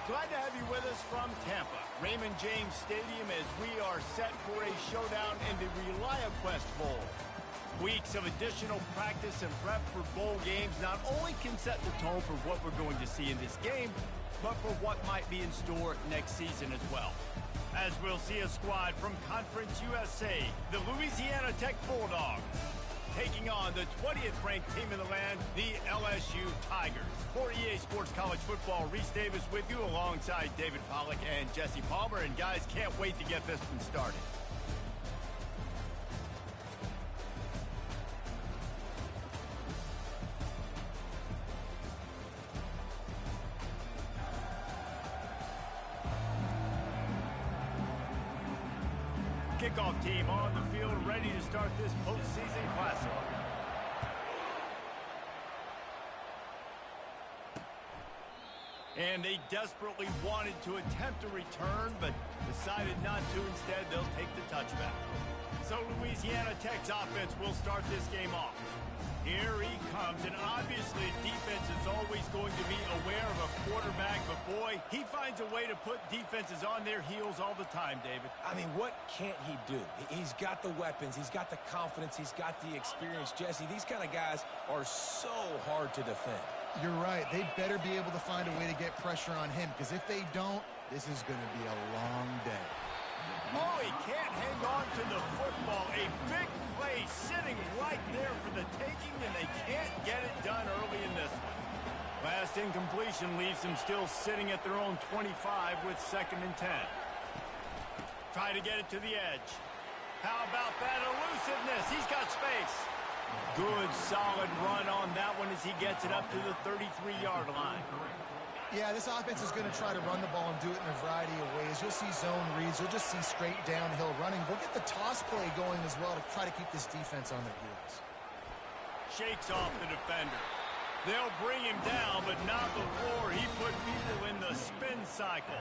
Glad to have you with us from Tampa, Raymond James Stadium, as we are set for a showdown in the ReliaQuest Bowl. Weeks of additional practice and prep for bowl games not only can set the tone for what we're going to see in this game, but for what might be in store next season as well. As we'll see a squad from Conference USA, the Louisiana Tech Bulldogs, taking on the 20th ranked team in the land, the LSU Tigers. For EA Sports College Football, Reese Davis with you alongside David Pollack and Jesse Palmer. And guys, can't wait to get this one started. Kickoff team on the field, ready to start this postseason classic. And they desperately wanted to attempt a return, but decided not to. Instead, they'll take the touchback. So Louisiana Tech's offense will start this game off. Here he comes, and obviously defense is always going to be aware of a quarterback, but boy, he finds a way to put defenses on their heels all the time, David. I mean, what can't he do? He's got the weapons, he's got the confidence, he's got the experience. Jesse, these kind of guys are so hard to defend. You're right. They better be able to find a way to get pressure on him, because if they don't, this is going to be a long day. Oh, he can't hang on to the football. A big play sitting right there for the taking, and they can't get it done early in this one. Last incompletion leaves them still sitting at their own 25 with 2nd and 10. Try to get it to the edge. How about that elusiveness? He's got space. Good, solid run on that one as he gets it up to the 33-yard line. Yeah, this offense is going to try to run the ball and do it in a variety of ways. You'll see zone reads. You'll just see straight downhill running. We'll get the toss play going as well to try to keep this defense on their heels. Shakes off the defender. They'll bring him down, but not before he put people in the spin cycle.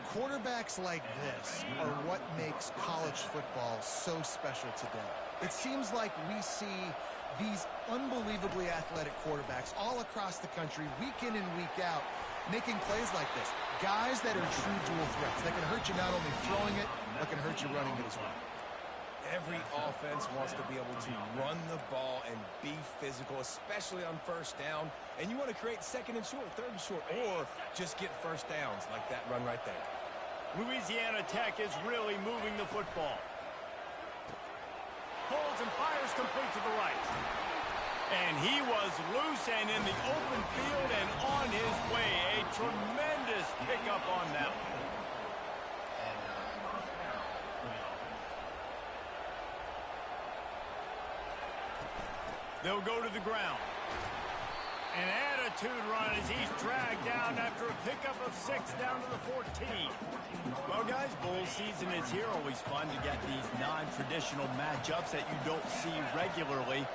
Quarterbacks like this are what makes college football so special today. It seems like we see these unbelievably athletic quarterbacks all across the country, week in and week out, making plays like this. Guys that are true dual threats, that can hurt you not only throwing it, but can hurt you running it as well. Every offense wants to be able to run the ball and be physical, especially on first down. And you want to create 2nd and short, 3rd and short, or just get first downs like that run right there. Louisiana Tech is really moving the football. Holds and fires complete to the right. And he was loose and in the open field and on his way. A tremendous pickup on that one. They'll go to the ground. An attitude run as he's dragged down after a pickup of 6 down to the 14. Well, guys, bowl season is here. Always fun to get these non-traditional matchups that you don't see regularly.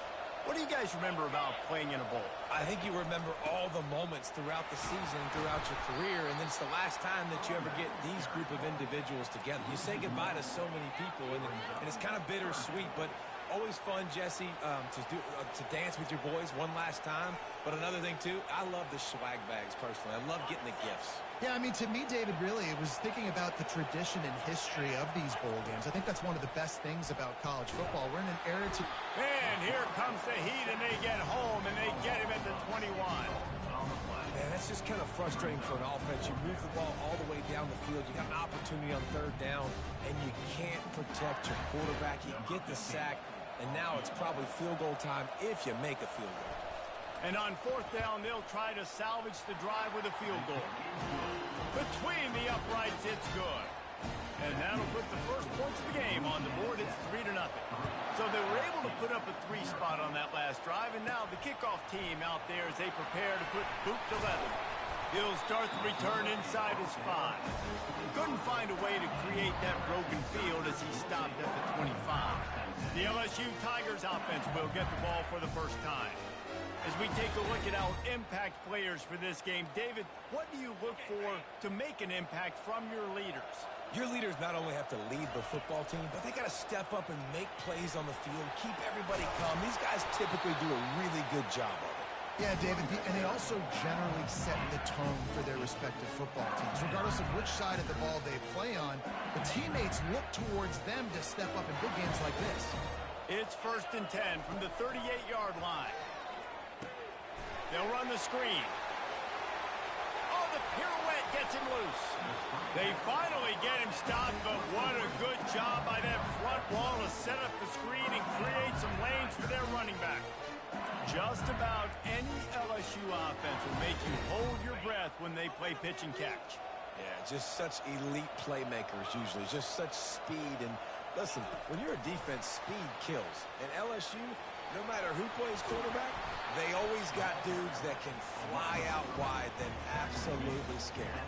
What do you guys remember about playing in a bowl? I think you remember all the moments throughout the season, throughout your career, and then it's the last time that you ever get these group of individuals together. You say goodbye to so many people, and it's kind of bittersweet, but always fun, Jesse, to dance with your boys one last time. But another thing, too, I love the swag bags, personally. I love getting the gifts. Yeah, I mean, to me, David, really, it was thinking about the tradition and history of these bowl games. I think that's one of the best things about college football. We're in an era to... And here comes the heat, and they get home, and they get him at the 21. Man, that's just kind of frustrating for an offense. You move the ball all the way down the field. You got an opportunity on 3rd down, and you can't protect your quarterback. You get the sack, and now it's probably field goal time if you make a field goal. And on 4th down, they'll try to salvage the drive with a field goal. Between the uprights, it's good. And that'll put the first points of the game on the board. It's 3-0. So they were able to put up a 3 spot on that last drive, and now the kickoff team out there as they prepare to put boot to leather. He'll start the return inside his 5. Couldn't find a way to create that broken field as he stopped at the 25. The LSU Tigers offense will get the ball for the first time. As we take a look at our impact players for this game, David, what do you look for to make an impact from your leaders? Your leaders not only have to lead the football team, but they got to step up and make plays on the field, keep everybody calm. These guys typically do a really good job of it. Yeah, David, and they also generally set the tone for their respective football teams. Regardless of which side of the ball they play on, the teammates look towards them to step up in big games like this. It's 1st and 10 from the 38-yard line. They'll run the screen. Oh, the pirouette gets him loose. They finally get him stopped, but what a good job by that front wall to set up the screen and create some lanes for their running back. Just about any LSU offense will make you hold your breath when they play pitch and catch. Yeah, just such elite playmakers usually, just such speed. And listen, when you're a defense, speed kills. And LSU, no matter who plays quarterback, they always got dudes that can fly out wide that absolutely scare.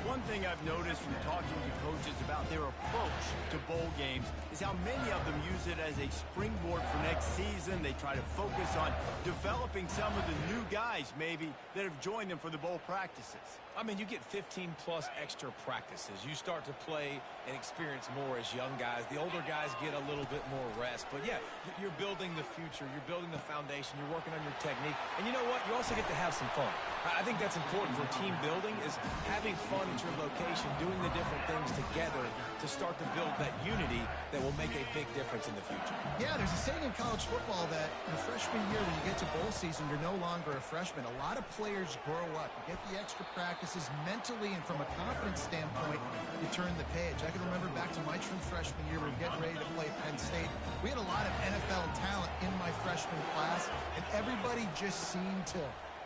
One thing I've noticed from talking to coaches about their approach to bowl games is how many of them use it as a springboard for next season. They try to focus on developing some of the new guys, maybe, that have joined them for the bowl practices. I mean, you get 15-plus extra practices. You start to play and experience more as young guys. The older guys get a little bit more rest. But, yeah, you're building the future. You're building the foundation. You're working on your technique. And you know what? You also get to have some fun. I think that's important for team building is having fun at your location, doing the different things together to start to build that unity that will make a big difference in the future. Yeah, there's a saying in college football that your freshman year, when you get to bowl season, you're no longer a freshman. A lot of players grow up. You get the extra practices mentally, and from a confidence standpoint, you turn the page. I can remember back to my true freshman year, we were getting ready to play Penn State. We had a lot of NFL talent in my freshman class, and everybody just seemed to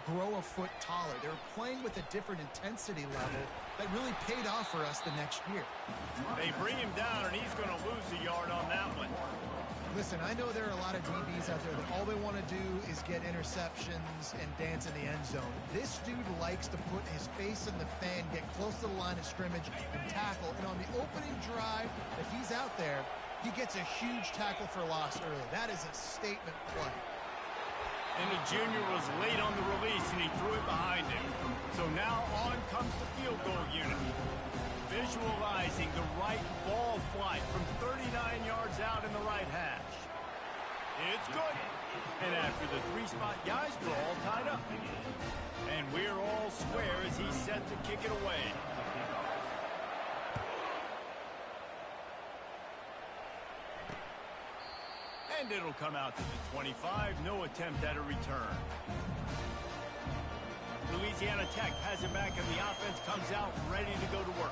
grow a foot taller. They were playing with a different intensity level that really paid off for us the next year. They bring him down, and he's going to lose a yard on that one. Listen, I know there are a lot of DBs out there that all they want to do is get interceptions and dance in the end zone. This dude likes to put his face in the fan, get close to the line of scrimmage, and tackle. And on the opening drive, if he's out there, he gets a huge tackle for loss early. That is a statement play. And the junior was late on the release, and he threw it behind him. So now on comes the field goal unit. Visualizing the right ball flight from 39 yards out in the right hash. It's good. And after the three-spot guys, we're all tied up. And we're all square as he's set to kick it away. And it'll come out to the 25. No attempt at a return. Louisiana Tech has it back, and the offense comes out ready to go to work.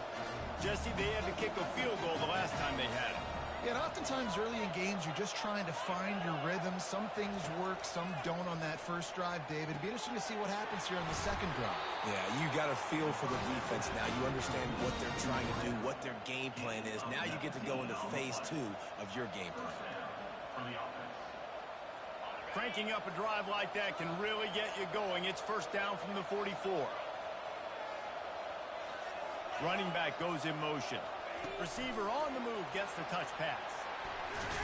Jesse, they had to kick a field goal the last time they had it. Yeah, and oftentimes early in games, you're just trying to find your rhythm. Some things work, some don't on that first drive, David. It'd be interesting to see what happens here on the second drive. Yeah, you got a feel for the defense now. You understand what they're trying to do, what their game plan is. Now you get to go into phase 2 of your game plan. Cranking up a drive like that can really get you going. It's first down from the 44. Running back goes in motion. Receiver on the move gets the touch pass.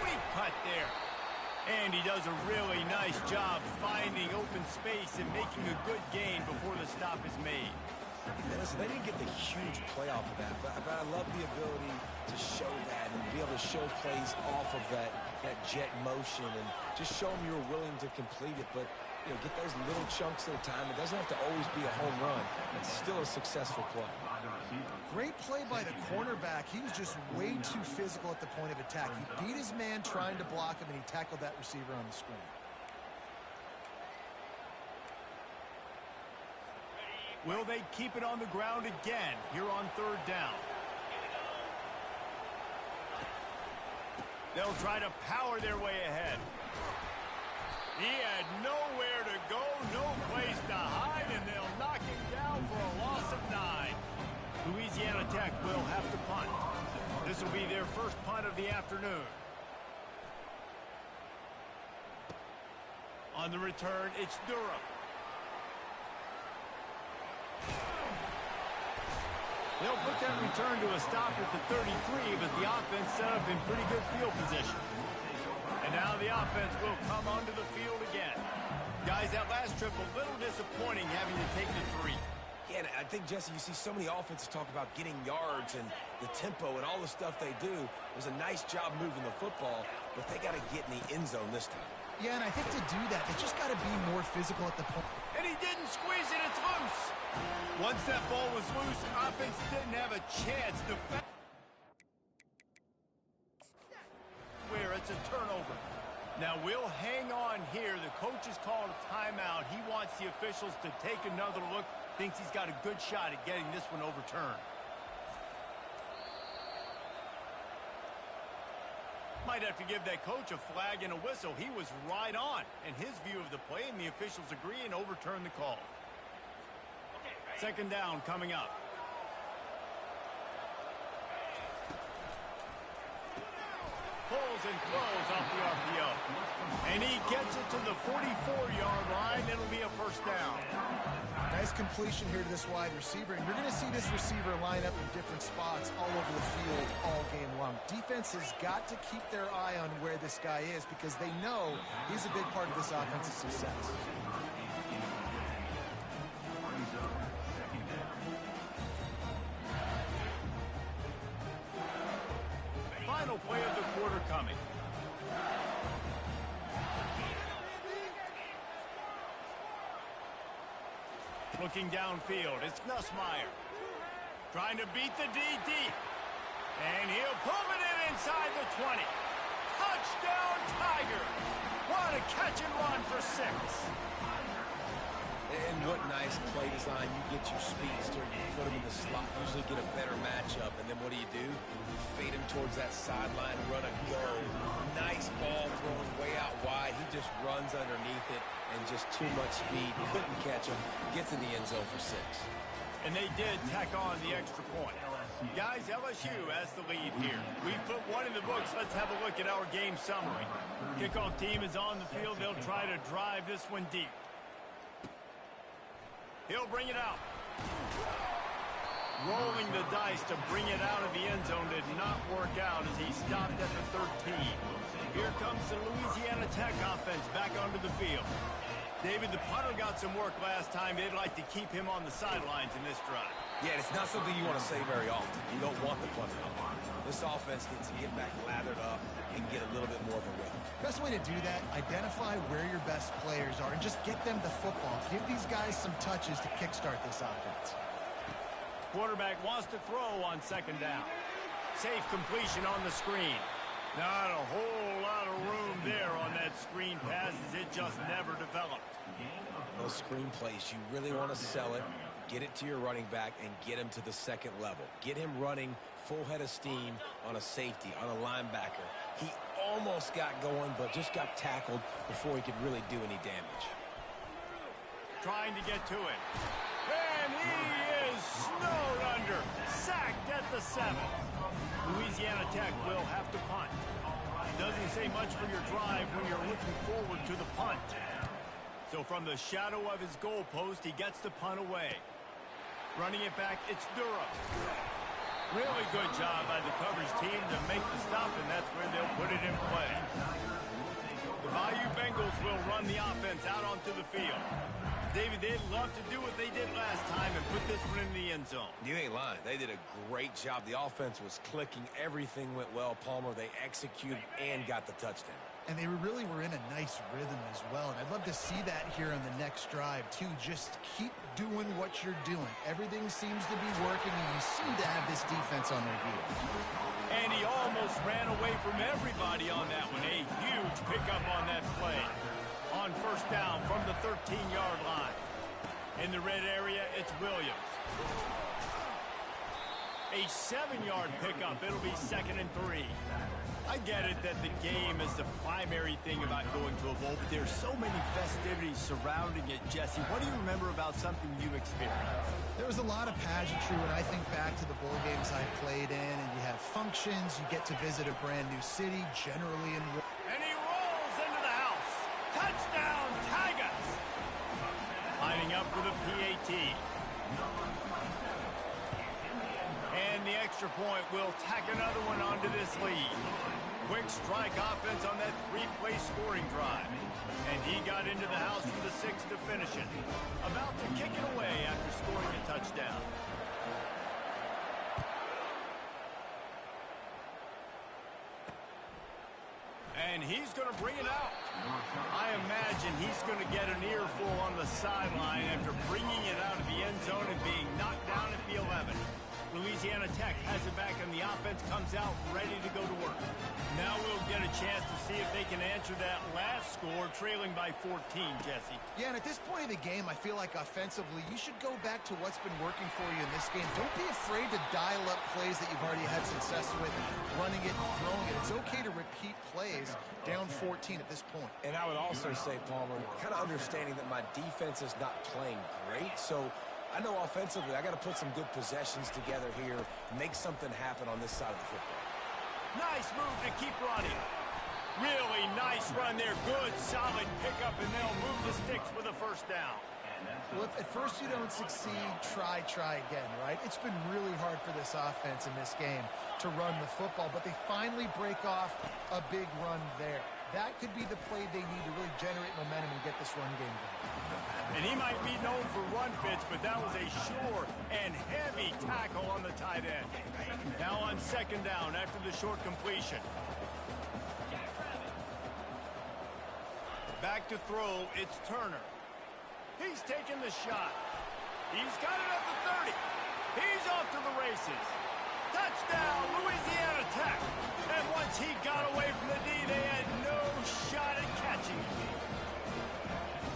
Sweet cut there. And he does a really nice job finding open space and making a good gain before the stop is made. And listen, they didn't get the huge play off of that, but I love the ability to show that and be able to show plays off of that jet motion and just show them you're willing to complete it. But, you know, get those little chunks at a time. It doesn't have to always be a home run. It's still a successful play. Great play by the cornerback. He was just way too physical at the point of attack. He beat his man trying to block him, and he tackled that receiver on the screen. Will they keep it on the ground again here on third down? They'll try to power their way ahead. He had nowhere to go, no place to hide, and they'll knock him down for a loss of 9. Louisiana Tech will have to punt. This will be their first punt of the afternoon. On the return, it's Durham. They'll put that return to a stop at the 33, but the offense set up in pretty good field position. And now the offense will come onto the field again. Guys, that last trip a little disappointing having to take the 3. Yeah, and I think, Jesse, you see so many offenses talk about getting yards and the tempo and all the stuff they do. It was a nice job moving the football, but they got to get in the end zone this time. Yeah, and I think to do that, they just got to be more physical at the point. And he didn't squeeze it. It's loose. Once that ball was loose, offense didn't have a chance to where it's a turnover. Now we'll hang on here. The coach has called a timeout. He wants the officials to take another look. Thinks he's got a good shot at getting this one overturned. Might have to give that coach a flag and a whistle. He was right on in his view of the play, and the officials agree and overturn the call. Second down coming up. Pulls and throws off the RPO. And he gets it to the 44-yard line. It'll be a first down. Nice completion here to this wide receiver. And you're going to see this receiver line up in different spots all over the field all game long. Defense has got to keep their eye on where this guy is because they know he's a big part of this offense's success. Final play of the quarter coming. Looking downfield, it's Nussmeier. Trying to beat the DD. And he'll pull it in inside the 20. Touchdown, Tiger. What a catch and run for 6. And what nice play design. You get your speedster, you put him in the slot, usually get a better matchup, and then what do? You fade him towards that sideline, run a go. Nice ball thrown way out wide. He just runs underneath it, and just too much speed. Couldn't catch him. Gets in the end zone for 6. And they did tack on the extra point. Guys, LSU has the lead here. We've put one in the books. Let's have a look at our game summary. Kickoff team is on the field. They'll try to drive this one deep. He'll bring it out. Rolling the dice to bring it out of the end zone did not work out as he stopped at the 13. Here comes the Louisiana Tech offense back onto the field. David, the punter got some work last time. They'd like to keep him on the sidelines in this drive. Yeah, it's not something you want to say very often. You don't want the punter. This offense needs to get back lathered up and get a little bit more of a rhythm. Best way to do that, identify where your best players are and just get them the football. Give these guys some touches to kickstart this offense. Quarterback wants to throw on second down. Safe completion on the screen. Not a whole lot of room there on that screen pass as it just never developed. Those screen plays, you really want to sell it, get it to your running back, and get him to the second level. Get him running full head of steam on a safety, on a linebacker. He almost got going, but just got tackled before he could really do any damage. Trying to get to it. And he is snowed under. Sacked at the 7. Louisiana Tech will have to punt. Doesn't say much for your drive when you're looking forward to the punt. So from the shadow of his goal post, he gets the punt away. Running it back, it's Durham. Really good job by the coverage team to make the stop, and that's where they'll put it in play. The Bayou Bengals will run the offense out onto the field. David, they'd love to do what they did last time and put this one in the end zone. You ain't lying. They did a great job. The offense was clicking. Everything went well. Palmer, they executed and got the touchdown. And they really were in a nice rhythm as well. And I'd love to see that here on the next drive, too. Just keep doing what you're doing. Everything seems to be working, and you seem to have this defense on their heels. And he almost ran away from everybody on that one. A huge pickup on that play. On first down from the 13-yard line. In the red area, it's Williams. A 7-yard pickup. It'll be 2nd and 3. I get it that the game is the primary thing about going to a bowl, but there's so many festivities surrounding it. Jesse, what do you remember about something you experienced? There was a lot of pageantry when I think back to the bowl games I played in, and you have functions, you get to visit a brand new city, generally in... And he rolls into the house. Touchdown, Tigers! Lining up for the PAT. And the extra point will tack another one onto this lead. Quick strike offense on that 3-play scoring drive. And he got into the house for the 6th to finish it. About to kick it away after scoring a touchdown. And And he's going to bring it out. I imagine he's going to get an earful on the sideline after bringing it out of the end zone and being knocked down at the 11. Louisiana Tech has it back, and the offense comes out ready to go to work. Now we'll get a chance to see if they can answer that last score, trailing by 14, Jesse. Yeah, and at this point of the game, I feel like offensively, you should go back to what's been working for you in this game. Don't be afraid to dial up plays that you've already had success with, running it and throwing it. It's okay to repeat plays down 14 at this point. And I would also say, Palmer, kind of understanding that my defense is not playing great, so I know offensively I got to put some good possessions together here, make something happen on this side of the football. Nice move to keep running. Really nice run there. Good, solid pickup, and they'll move the sticks with a first down. Well, if at first you don't succeed, try again, right? It's been really hard for this offense in this game to run the football, but they finally break off a big run there. That could be the play they need to really generate momentum and get this run game going. And he might be known for run fits, but that was a sure and heavy tackle on the tight end. Now on second down after the short completion. Back to throw, it's Turner. He's taking the shot. He's got it at the 30. He's off to the races. Touchdown, Louisiana Tech. And once he got away from the D, they had no shot at catching him.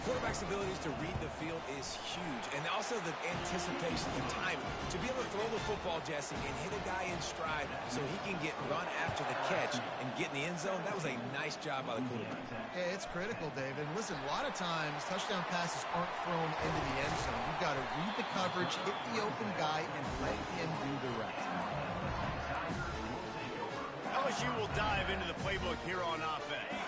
Quarterback's abilities to read the field is huge, and also the anticipation, the timing. To be able to throw the football, Jesse, and hit a guy in stride so he can get run after the catch and get in the end zone, that was a nice job by the quarterback. Yeah, it's critical, David. And listen, a lot of times touchdown passes aren't thrown into the end zone. You've got to read the coverage, hit the open guy, and let him do the rest. LSU will dive into the playbook here on offense.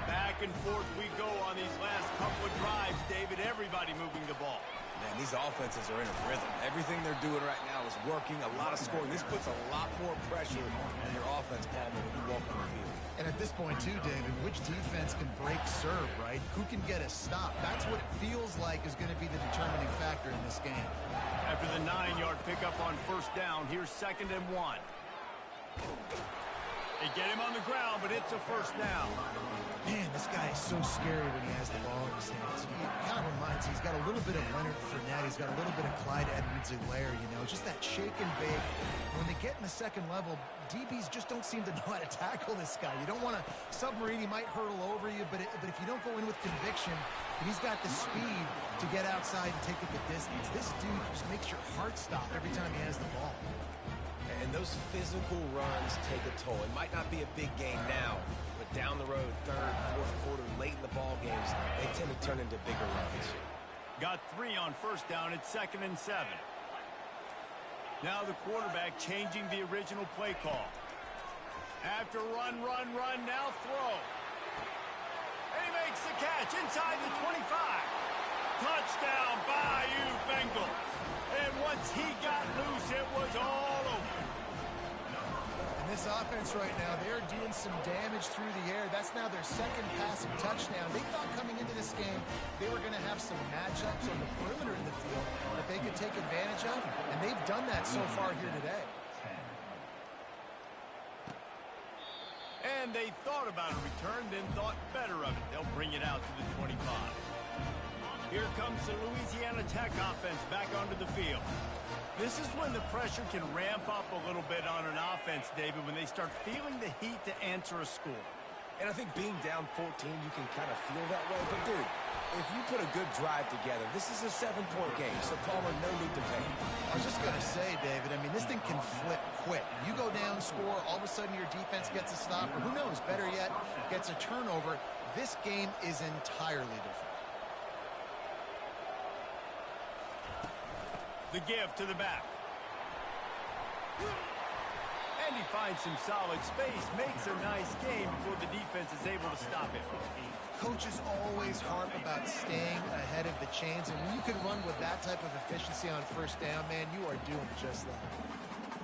Back and forth we go on these last couple of drives, David. Everybody moving the ball. Man, these offenses are in a rhythm. Everything they're doing right now is working, a lot of scoring. This puts a lot more pressure on your offense, Palmer, when you walk on the field. And at this point, too, David, which defense can break serve, right? Who can get a stop? That's what it feels like is going to be the determining factor in this game. After the 9-yard pickup on first down, here's 2nd and 1. They get him on the ground, but it's a first down. Man, this guy is so scary when he has the ball in his hands. He kind of reminds me, he's got a little bit of Leonard Fournette. He's got a little bit of Clyde Edwards-Helaire, you know, just that shake and bake. When they get in the second level, DBs just don't seem to know how to tackle this guy. You don't want to submarine. He might hurtle over you, but if you don't go in with conviction, he's got the speed to get outside and take it the distance. This dude just makes your heart stop every time he has the ball. And those physical runs take a toll. It might not be a big game now, but down the road, third, fourth quarter, late in the ball games, they tend to turn into bigger runs. Got 3 on first down. It's 2nd and 7. Now the quarterback changing the original play call. After run, now throw. And he makes the catch inside the 25. Touchdown, Bayou Bengals. And once he got loose, it was all over. And this offense right now, they're doing some damage through the air. That's now their second passing touchdown. They thought coming into this game they were going to have some matchups on the perimeter in the field that they could take advantage of, and they've done that so far here today. And they thought about a return, then thought better of it. They'll bring it out to the 25. Here comes the Louisiana Tech offense back onto the field. This is when the pressure can ramp up a little bit on an offense, David, when they start feeling the heat to answer a score. And I think being down 14, you can kind of feel that way. But, dude, if you put a good drive together, this is a 7-point game, so Palmer, no need to panic. I was just going to say, David, I mean, this thing can flip quick. You go down, score, all of a sudden your defense gets a stop, or who knows, better yet, gets a turnover. This game is entirely different. The give to the back. And he finds some solid space, makes a nice game before the defense is able to stop it. Coaches always harp about staying ahead of the chains, and when you can run with that type of efficiency on first down, man, you are doing just that.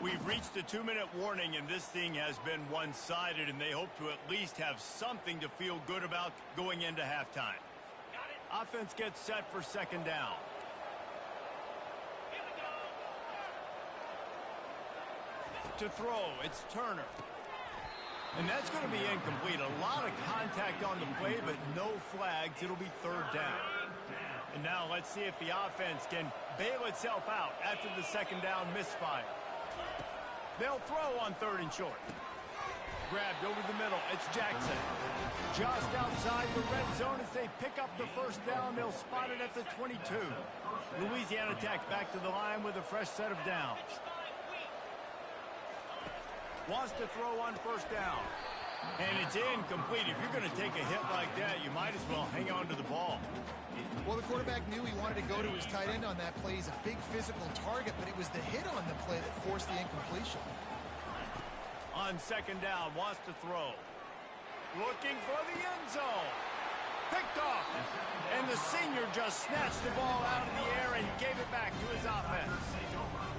We've reached the 2-minute warning, and this thing has been one-sided, and they hope to at least have something to feel good about going into halftime. Offense gets set for second down. To throw, it's Turner. And that's going to be incomplete. A lot of contact on the play, but no flags. It'll be third down. And now let's see if the offense can bail itself out after the second down misfire. They'll throw on third and short. Grabbed over the middle. It's Jackson. Just outside the red zone as they pick up the first down. They'll spot it at the 22. Louisiana Tech back to the line with a fresh set of downs. Wants to throw on first down. And it's incomplete. If you're going to take a hit like that, you might as well hang on to the ball. Well, the quarterback knew he wanted to go to his tight end on that play. He's a big physical target, but it was the hit on the play that forced the incompletion. On second down, wants to throw. Looking for the end zone. Picked off. And the senior just snatched the ball out of the air and gave it back to his offense.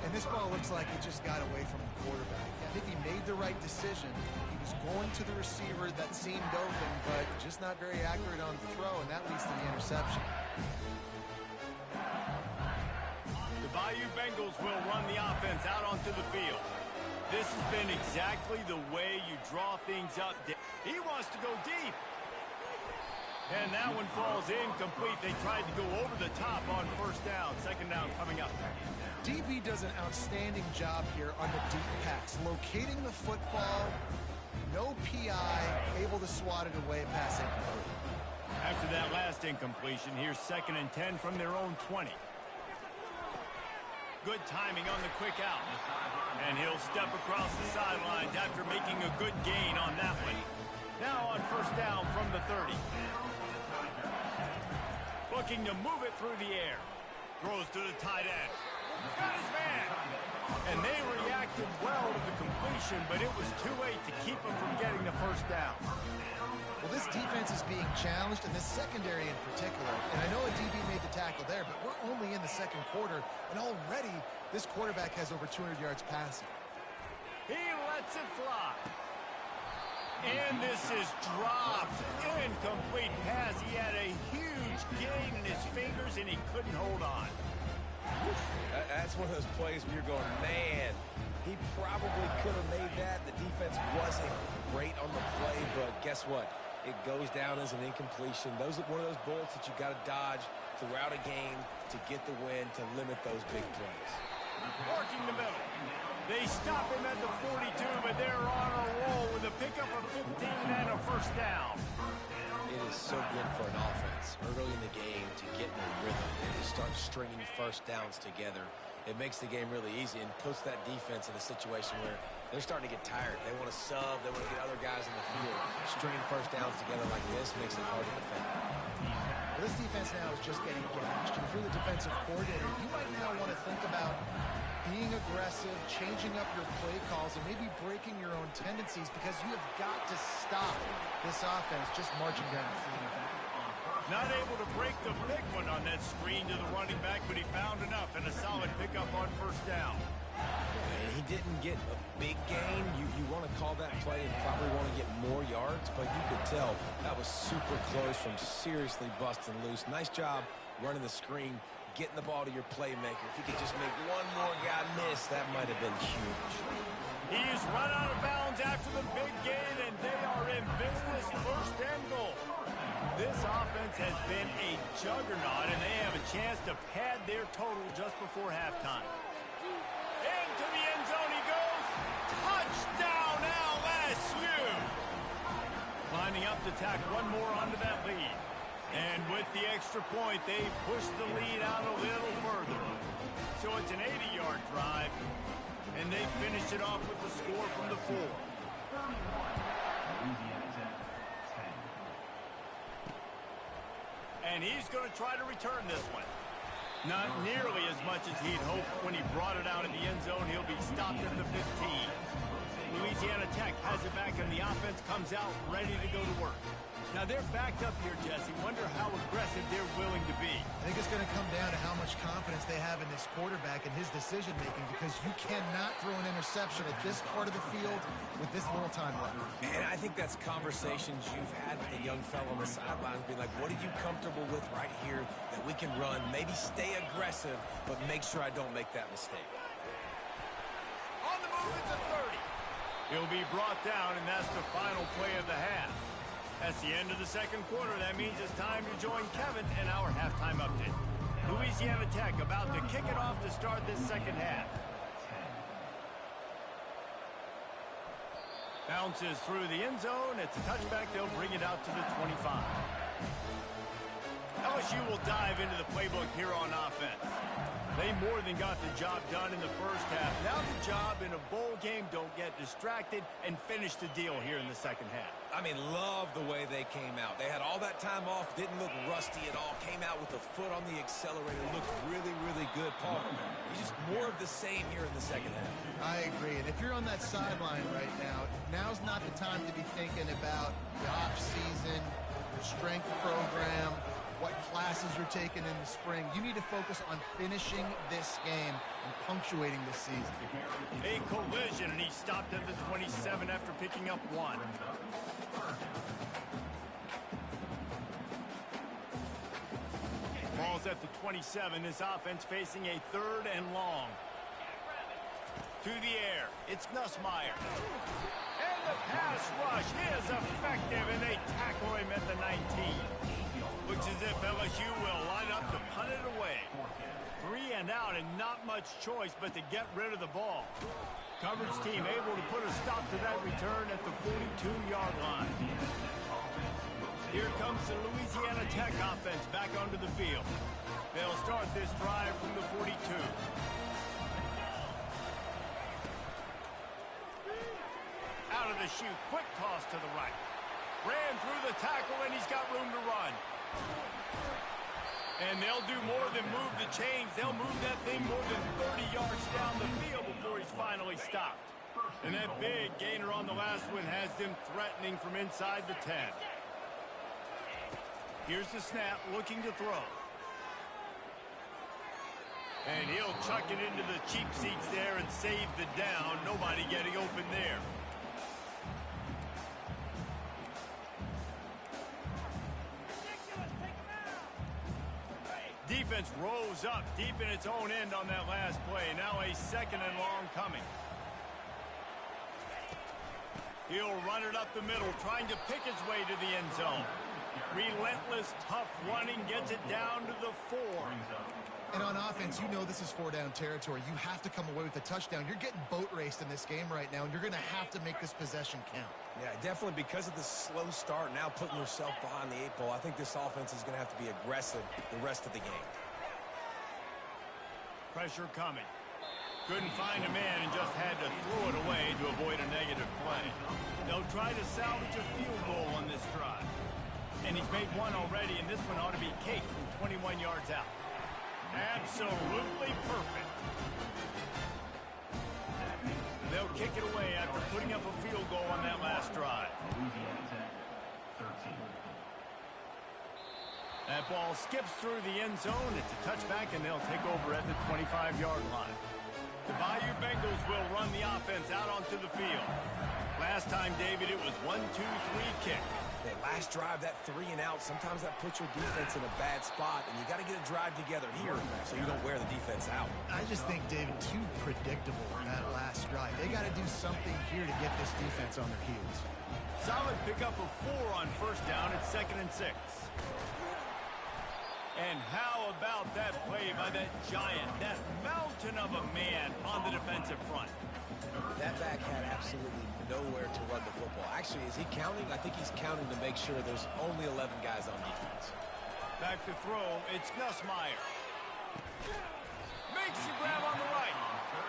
And this ball looks like it just got away from the quarterback. I think he made the right decision. He was going to the receiver that seemed open, but just not very accurate on the throw, and that leads to the interception. The Bayou Bengals will run the offense out onto the field. This has been exactly the way you draw things up. He wants to go deep. And that one falls incomplete. They tried to go over the top on first down. Second down coming up. DB does an outstanding job here on the deep pass. Locating the football, no PI, able to swat it away past incomplete. After that last incompletion, here's 2nd and 10 from their own 20. Good timing on the quick out. And he'll step across the sidelines after making a good gain on that one. Now on first down from the 30. Looking to move it through the air. Throws to the tight end. Got his man. And they reacted well to the completion, but it was too late to keep him from getting the first down. Well, this defense is being challenged, and this secondary in particular. And I know a DB made the tackle there, but we're only in the second quarter, and already this quarterback has over 200 yards passing. He lets it fly. And this is dropped. Incomplete pass. He had a huge gain in his fingers, and he couldn't hold on. That's one of those plays where you're going, man, he probably could have made that. The defense wasn't great on the play, but guess what? It goes down as an incompletion. Those are one of those bullets that you got to dodge throughout a game to get the win, to limit those big plays. Working the middle. They stop him at the 42, but they're on a roll with a pickup of 15 and a first down. It is so good for an offense early in the game to get in a rhythm and to start stringing first downs together. It makes the game really easy and puts that defense in a situation where they're starting to get tired. They want to sub. They want to get other guys in the field. Stringing first downs together like this makes it hard to defend. Well, this defense now is just getting gashed. And if you're the defensive coordinator, you might now want to think about being aggressive, changing up your play calls, and maybe breaking your own tendencies, because you have got to stop this offense just marching down the field. Not able to break the big one on that screen to the running back, but he found enough and a solid pickup on first down. And he didn't get a big gain. You want to call that play and probably want to get more yards, but you could tell that was super close from seriously busting loose. Nice job running the screen, getting the ball to your playmaker. If he could just make one more guy miss, that might have been huge. He's run out of bounds after the big gain, and they are in business, first and goal. This offense has been a juggernaut, and they have a chance to pad their total just before halftime. Into the end zone he goes. Touchdown, LSU! Lining up to tack one more onto that lead. And with the extra point, they push the lead out a little further. So it's an 80-yard drive, and they finish it off with the score from the 4. And he's going to try to return this one. Not nearly as much as he'd hoped when he brought it out in the end zone. He'll be stopped at the 15. Louisiana Tech has it back, and the offense comes out ready to go to work. Now, they're backed up here, Jesse. Wonder how aggressive they're willing to be. I think it's going to come down to how much confidence they have in this quarterback and his decision-making, because you cannot throw an interception at this part of the field with this little time left. And I think that's conversations you've had with the young fellow on the sidelines, being like, what are you comfortable with right here that we can run? Maybe stay aggressive, but make sure I don't make that mistake. On the move at the 30. He'll be brought down, and that's the final play of the half. That's the end of the second quarter. That means it's time to join Kevin in our halftime update. Louisiana Tech about to kick it off to start this second half. Bounces through the end zone. It's a touchback. They'll bring it out to the 25. LSU will dive into the playbook here on offense. They more than got the job done in the first half. Now the job in a bowl game, don't get distracted and finish the deal here in the second half. I mean, love the way they came out. They had all that time off, didn't look rusty at all, came out with the foot on the accelerator, looked really, really good. Paul, he's just more of the same here in the second half. I agree. And if you're on that sideline right now, now's not the time to be thinking about the off-season, your strength program, what classes you're taking in the spring. You need to focus on finishing this game and punctuating this season. A collision, and he stopped at the 27 after picking up 1. Ball's at the 27. This offense facing a 3rd and long. To the air. It's Nussmeier. And the pass rush is effective, and they tackle him at the 19. Looks as if LSU will line up to punt it away. 3 and out, and not much choice but to get rid of the ball. Coverage team able to put a stop to that return at the 42-yard line. Here comes the Louisiana Tech offense back onto the field. They'll start this drive from the 42. Out of the chute, quick toss to the right. Ran through the tackle, and he's got room to run. And they'll do more than move the chains. They'll move that thing more than 30 yards down the field before he's finally stopped. And that big gainer on the last one has them threatening from inside the 10. Here's the snap, looking to throw. And he'll chuck it into the cheap seats there and save the down. Nobody getting open there. Defense rose up deep in its own end on that last play. Now a 2nd and long coming. He'll run it up the middle, trying to pick his way to the end zone. Relentless, tough running, gets it down to the 4. And on offense, you know this is 4-down territory. You have to come away with a touchdown. You're getting boat raced in this game right now, and you're going to have to make this possession count. Yeah, definitely because of the slow start, now putting yourself behind the 8 ball, I think this offense is going to have to be aggressive the rest of the game. Pressure coming. Couldn't find a man and just had to throw it away to avoid a negative play. They'll try to salvage a field goal on this drive. And he's made one already, and this one ought to be cake from 21 yards out. Absolutely perfect. They'll kick it away after putting up a field goal on that last drive. That ball skips through the end zone. It's a touchback, and they'll take over at the 25-yard line. The Bayou Bengals will run the offense out onto the field. Last time, David, it was 1-2-3 kick. That last drive, that 3 and out, sometimes that puts your defense in a bad spot, and you got to get a drive together here so you don't wear the defense out. I just think, David, too predictable that last drive. They got to do something here to get this defense on their heels. Solid pickup of 4 on first down. It's 2nd and 6. And how about that play by that giant, that mountain of a man on the defensive front? That back had absolutely nowhere to run the football. Actually, is he counting? I think he's counting to make sure there's only 11 guys on defense. Back to throw, it's Nussmeier. Makes the grab on the right.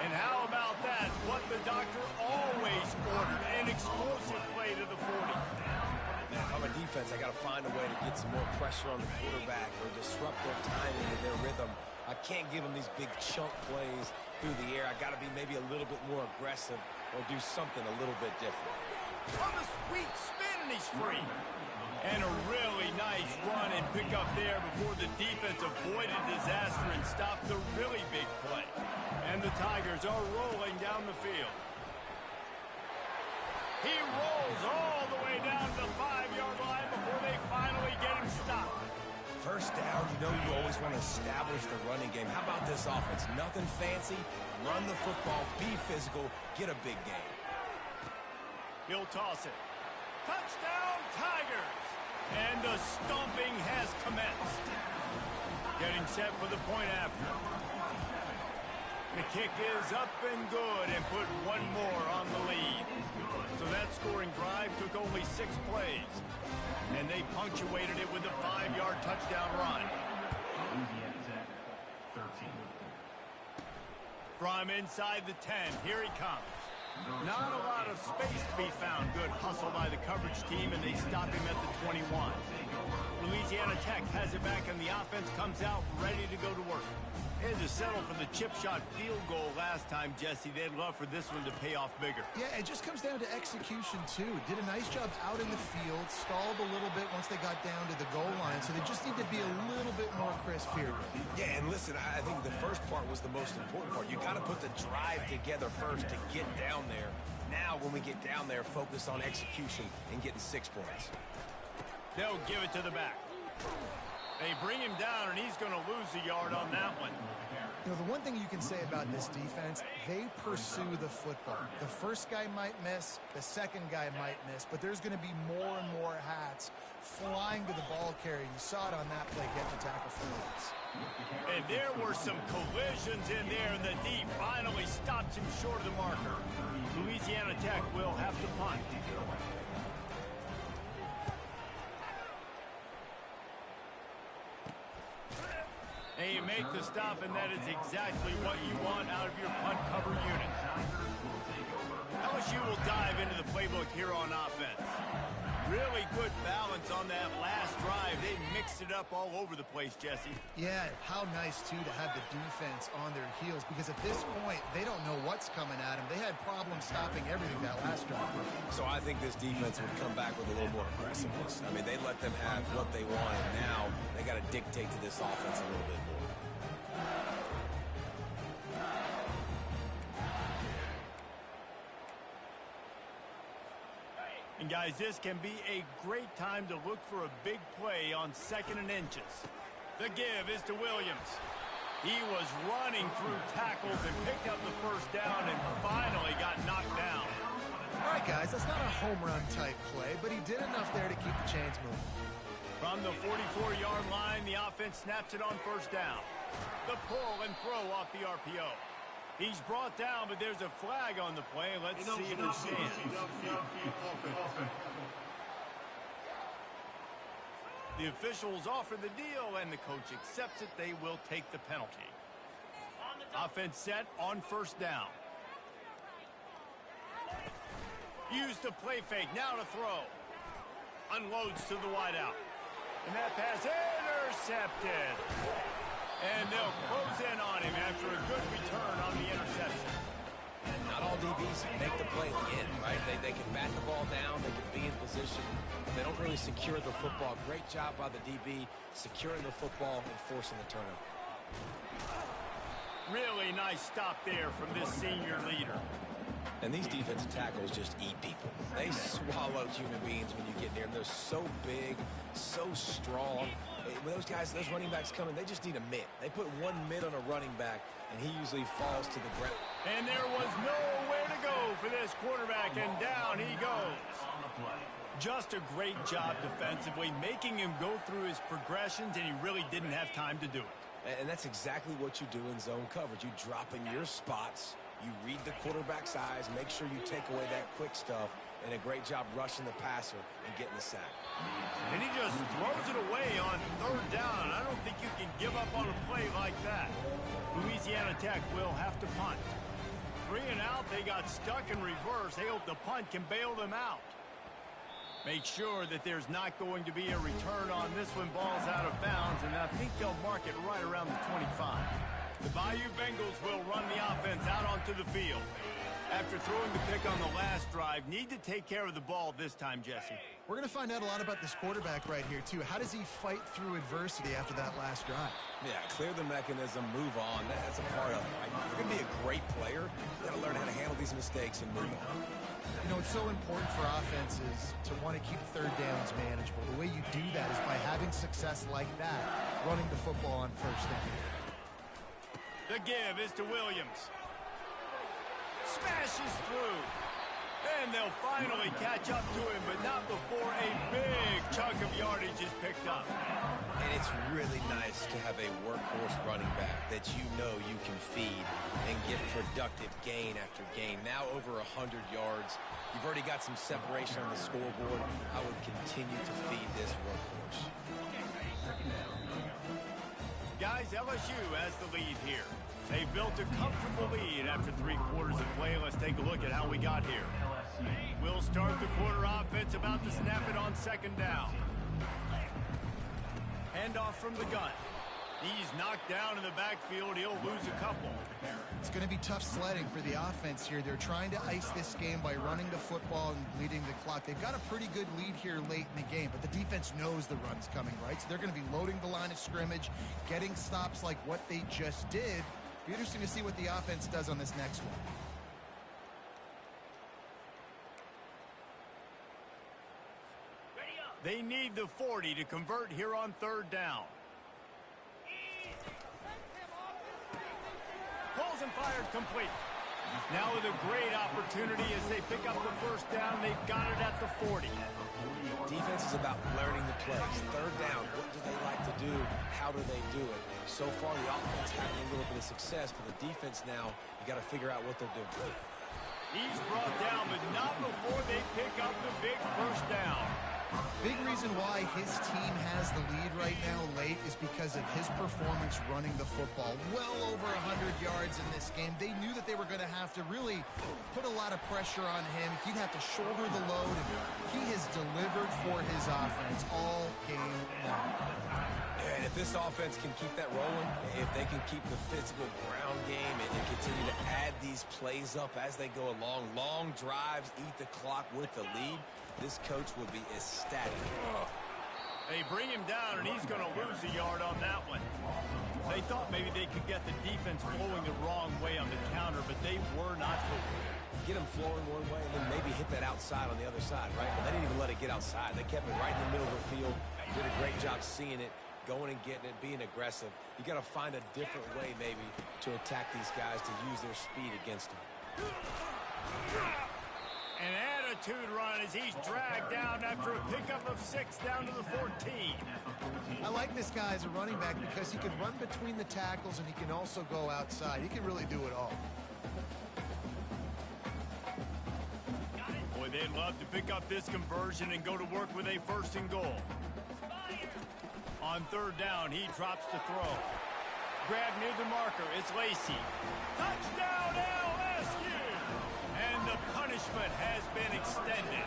And how about that? What the doctor always ordered, an explosive play to the 40. Now, if I'm a defense, I got to find a way to get some more pressure on the quarterback or disrupt their timing and their rhythm. I can't give them these big chunk plays through the air. I got to be maybe a little bit more aggressive or do something a little bit different. On the sweet spin, and he's free. And a really nice run and pick up there before the defense avoided disaster and stopped the really big play. And the Tigers are rolling down the field. He rolls all the way down to the 5-yard line before they finally get him stopped. First down, you know you always want to establish the running game. How about this offense? Nothing fancy. Run the football, be physical, get a big game. He'll toss it. Touchdown, Tigers! And the stomping has commenced. Getting set for the point after. The kick is up and good and put one more on the lead. So that scoring drive took only 6 plays. And they punctuated it with a 5-yard touchdown run. From inside the 10, here he comes. Not a lot of space to be found. Good hustle by the coverage team, and they stop him at the 21. Louisiana Tech has it back, and the offense comes out ready to go to work. They had to settle for the chip shot field goal last time, Jesse. They'd love for this one to pay off bigger. Yeah, it just comes down to execution, too. Did a nice job out in the field, stalled a little bit once they got down to the goal line, so they just need to be a little bit more crisp here. Yeah, and listen, I think the first part was the most important part. You got to put the drive together first to get down there. Now, when we get down there, focus on execution and getting 6 points. They'll give it to the back. They bring him down, and he's going to lose a yard on that one. You know, the one thing you can say about this defense, they pursue the football. The first guy might miss, the second guy might miss, but there's going to be more and more hats flying to the ball carrier. You saw it on that play, get the tackle for loss. And there were some collisions in there, and the D finally stopped him short of the marker. Louisiana Tech will have to punt. And you make the stop, and that is exactly what you want out of your punt cover unit. LSU will dive into the playbook here on offense. Really good balance on that last drive. They mixed it up all over the place, Jesse. Yeah, how nice, too, to have the defense on their heels, because at this point, they don't know what's coming at them. They had problems stopping everything that last drive. So I think this defense would come back with a little more aggressiveness. I mean, they let them have what they wanted. Now they got to dictate to this offense a little bit more. And guys, this can be a great time to look for a big play on 2nd and inches. The give is to Williams. He was running through tackles and picked up the first down and finally got knocked down. All right, guys, that's not a home run type play, but he did enough there to keep the chains moving. From the 44-yard line, the offense snaps it on first down. The pull and throw off the RPO. He's brought down, but there's a flag on the play. Let's see if it stands. The officials offer the deal, and the coach accepts it. They will take the penalty. Offense set on first down. Use the play fake. Now to throw. Unloads to the wideout. And that pass intercepted. And they'll close in on him after a good return on the interception. Not all DBs make the play at the end, right? They can bat the ball down, they can be in position. They don't really secure the football. Great job by the DB securing the football and forcing the turnover. Really nice stop there from this senior leader. And these defensive tackles just eat people. They swallow human beings when you get near them. They're so big, so strong. When those guys, those running backs come in, they just need a mitt. They put one mitt on a running back, and he usually falls to the ground. And there was nowhere to go for this quarterback, and down he goes. Just a great job defensively, making him go through his progressions, and he really didn't have time to do it. And that's exactly what you do in zone coverage. You drop in your spots, you read the quarterback's eyes, make sure you take away that quick stuff, and a great job rushing the passer and getting the sack. And he just throws it away on third down. I don't think you can give up on a play like that. Louisiana Tech will have to punt. 3 and out, they got stuck in reverse. They hope the punt can bail them out. Make sure that there's not going to be a return on this one. Ball's out of bounds, and I think they'll mark it right around the 25. The Bayou Bengals will run the offense out onto the field. After throwing the pick on the last drive, need to take care of the ball this time, Jesse. We're going to find out a lot about this quarterback right here, too. How does he fight through adversity after that last drive? Yeah, clear the mechanism, move on. That's a part of it. Right? If you're going to be a great player, you got to learn how to handle these mistakes and move on. You know, it's so important for offenses to want to keep third downs manageable. The way you do that is by having success like that, running the football on first down. The give is to Williams. Smashes through. And they'll finally catch up to him, but not before a big chunk of yardage is picked up. And it's really nice to have a workhorse running back that you know you can feed and get productive gain after gain. Now over 100 yards. You've already got some separation on the scoreboard. I would continue to feed this workhorse. Guys, LSU has the lead here. They built a comfortable lead after 3 quarters of play. Let's take a look at how we got here. We'll start the quarter offense, about to snap it on 2nd down. Handoff from the gun. He's knocked down in the backfield. He'll lose a couple. It's going to be tough sledding for the offense here. They're trying to ice this game by running the football and bleeding the clock. They've got a pretty good lead here late in the game, but the defense knows the run's coming, right? So they're going to be loading the line of scrimmage, getting stops like what they just did. Be interesting to see what the offense does on this next one. They need the 40 to convert here on 3rd down. Pulls and fired complete. Now with a great opportunity as they pick up the 1st down. They've got it at the 40. Defense is about learning the plays. 3rd down, what do they like to do? How do they do it? So far, the offense having a little bit of success, but the defense now, you got to figure out what they're doing. He's brought down, but not before they pick up the big 1st down. Big reason why his team has the lead right now late is because of his performance running the football. Well over 100 yards in this game. They knew that they were going to have to really put a lot of pressure on him. He'd have to shoulder the load, and he has delivered for his offense all game long. And if this offense can keep that rolling, if they can keep the physical ground game and continue to add these plays up as they go along, long drives, eat the clock with the lead, this coach will be ecstatic. They bring him down, and he's going to lose a yard on that one. They thought maybe they could get the defense flowing the wrong way on the counter, but they were not fooled. Get them flowing one way and then maybe hit that outside on the other side, right? But they didn't even let it get outside. They kept it right in the middle of the field. Did a great job seeing it, going and getting it, being aggressive. You got to find a different way maybe to attack these guys to use their speed against them. An attitude run as he's dragged down after a pickup of 6 down to the 14. I like this guy as a running back because he can run between the tackles and he can also go outside. He can really do it all. Boy, they'd love to pick up this conversion and go to work with a 1st and goal. On 3rd down, he drops the throw. Grab near the marker. It's Lacy. Touchdown, LSU! And the punishment has been extended.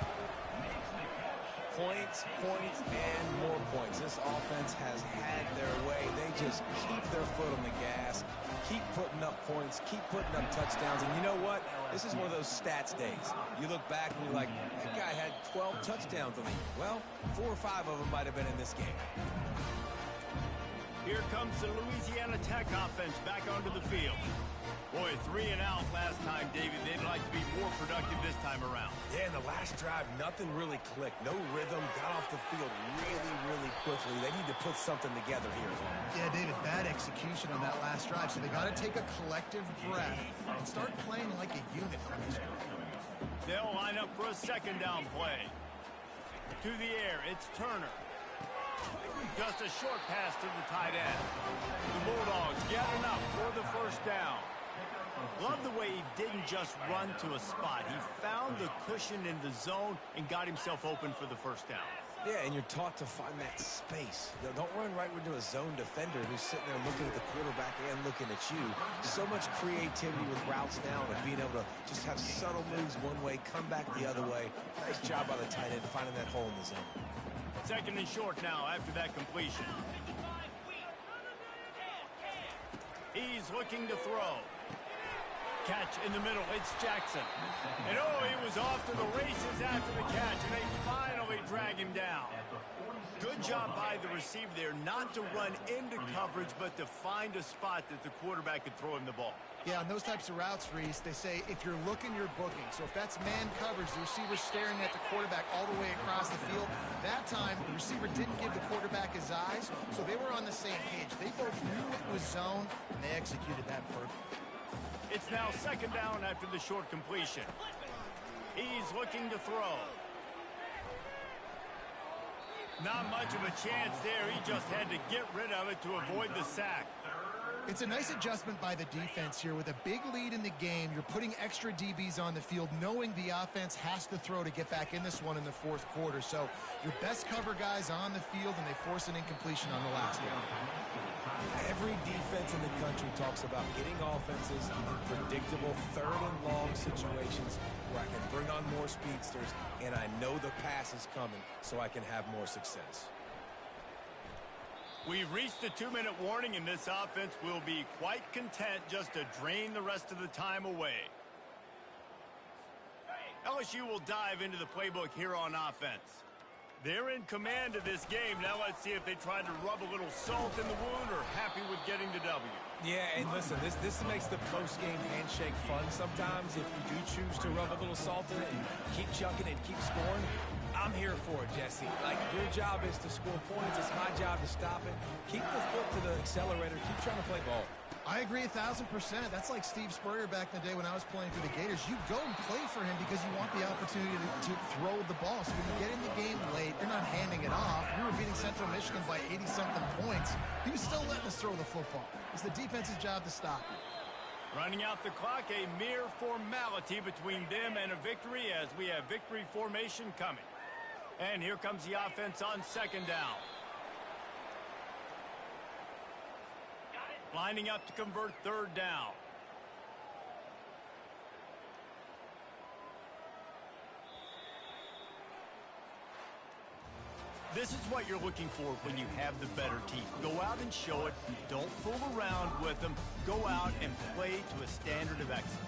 Points, and more points. This offense has had their way. They just keep their foot on the gas, keep putting up points, keep putting up touchdowns. And you know what? This is one of those stats days. You look back and you're like, that guy had 12 touchdowns on the year. Well, 4 or 5 of them might have been in this game. Here comes the Louisiana Tech offense back onto the field. Boy, 3 and out last time, David. They'd like to be more productive this time around. Yeah, in the last drive, nothing really clicked. No rhythm, got off the field really quickly. They need to put something together here. Yeah, David, bad execution on that last drive. So they got to take a collective breath and start playing like a unit on this one. They'll line up for a 2nd down play. To the air, it's Turner. Just a short pass to the tight end. The Bulldogs get enough for the 1st down. Love the way he didn't just run to a spot. He found the cushion in the zone and got himself open for the 1st down. Yeah, and you're taught to find that space. Don't run right into a zone defender who's sitting there looking at the quarterback and looking at you. So much creativity with routes now and being able to just have subtle moves one way, come back the other way. Nice job by the tight end finding that hole in the zone. 2nd and short now after that completion. He's looking to throw. Catch in the middle. It's Jackson. And he was off to the races after the catch, and they finally drag him down. Good job by the receiver there not to run into coverage, but to find a spot that the quarterback could throw him the ball. Yeah, on those types of routes, Reese, they say if you're looking, you're booking. So if that's man coverage, the receiver's staring at the quarterback all the way across the field. That time, the receiver didn't give the quarterback his eyes, so they were on the same page. They both knew it was zone, and they executed that perfectly. It's now 2nd down after the short completion. He's looking to throw. Not much of a chance there. He just had to get rid of it to avoid the sack. It's a nice adjustment by the defense here. With a big lead in the game, you're putting extra DBs on the field, knowing the offense has to throw to get back in this one in the fourth quarter. So your best cover guys on the field, and they force an incompletion on the last one. Every defense in the country talks about getting offenses in predictable third and long situations where I can bring on more speedsters and I know the pass is coming so I can have more success. We've reached the 2-minute warning, and this offense will be quite content just to drain the rest of the time away. LSU will dive into the playbook here on offense. They're in command of this game. Now let's see if they try to rub a little salt in the wound or happy with getting the W. Yeah, and listen, this makes the post-game handshake fun sometimes. If you do choose to rub a little salt in it and keep chucking and keep scoring, I'm here for it, Jesse. Like, your job is to score points. It's my job to stop it. Keep the foot to the accelerator. Keep trying to play ball. I agree 1,000%. That's like Steve Spurrier back in the day when I was playing for the Gators. You go and play for him because you want the opportunity to throw the ball. So when you get in the game late, you're not handing it off. We were beating Central Michigan by 80-something points. He was still letting us throw the football. It's the defense's job to stop you. Running out the clock, a mere formality between them and a victory as we have victory formation coming. And here comes the offense on second down. Lining up to convert third down. This is what you're looking for when you have the better team. Go out and show it. Don't fool around with them. Go out and play to a standard of excellence.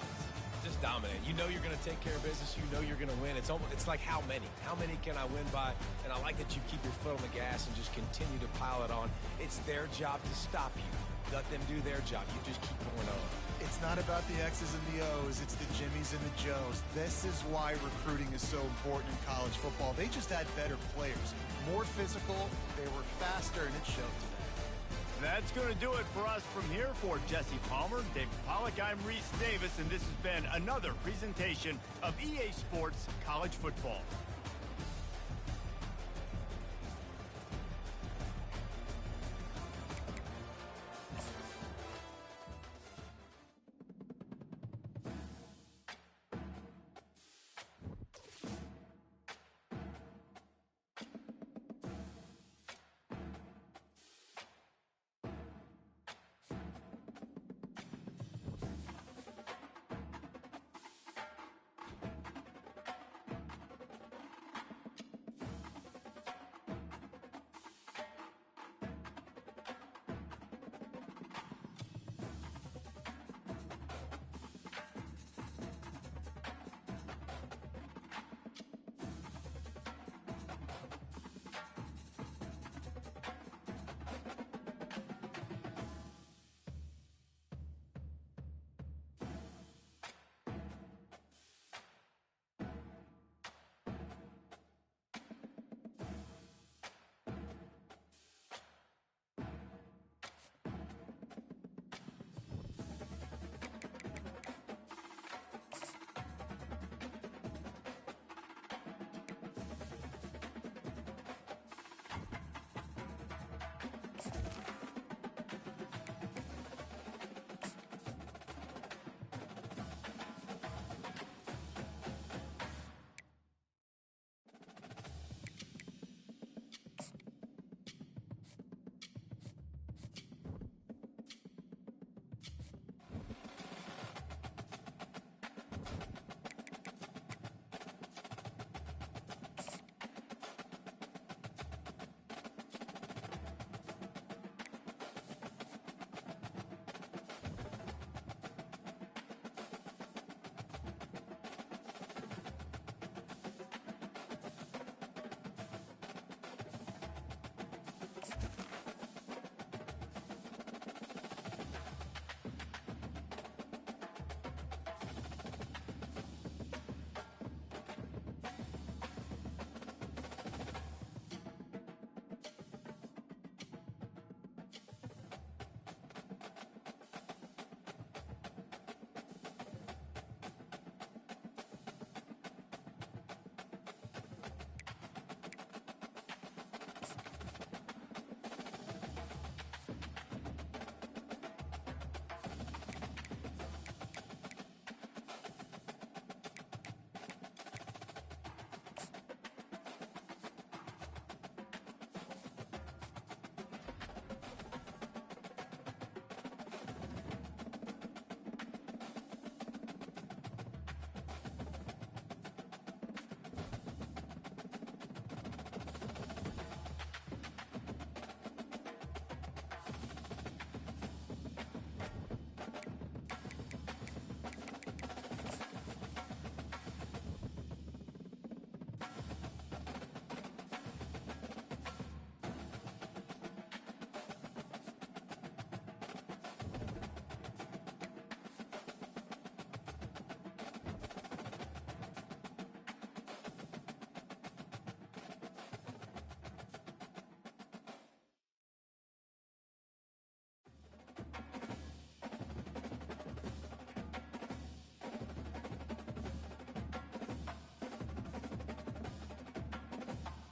Just dominate. You know you're going to take care of business. You know you're going to win. It's like how many? How many can I win by? And I like that you keep your foot on the gas and just continue to pile it on. It's their job to stop you. Let them do their job. You just keep going on. It's not about the X's and the O's. It's the Jimmies and the Joes. This is why recruiting is so important in college football. They just had better players. More physical. They were faster, and it showed today. That's going to do it for us from here. For Jesse Palmer, David Pollack, I'm Reese Davis, and this has been another presentation of EA Sports College Football.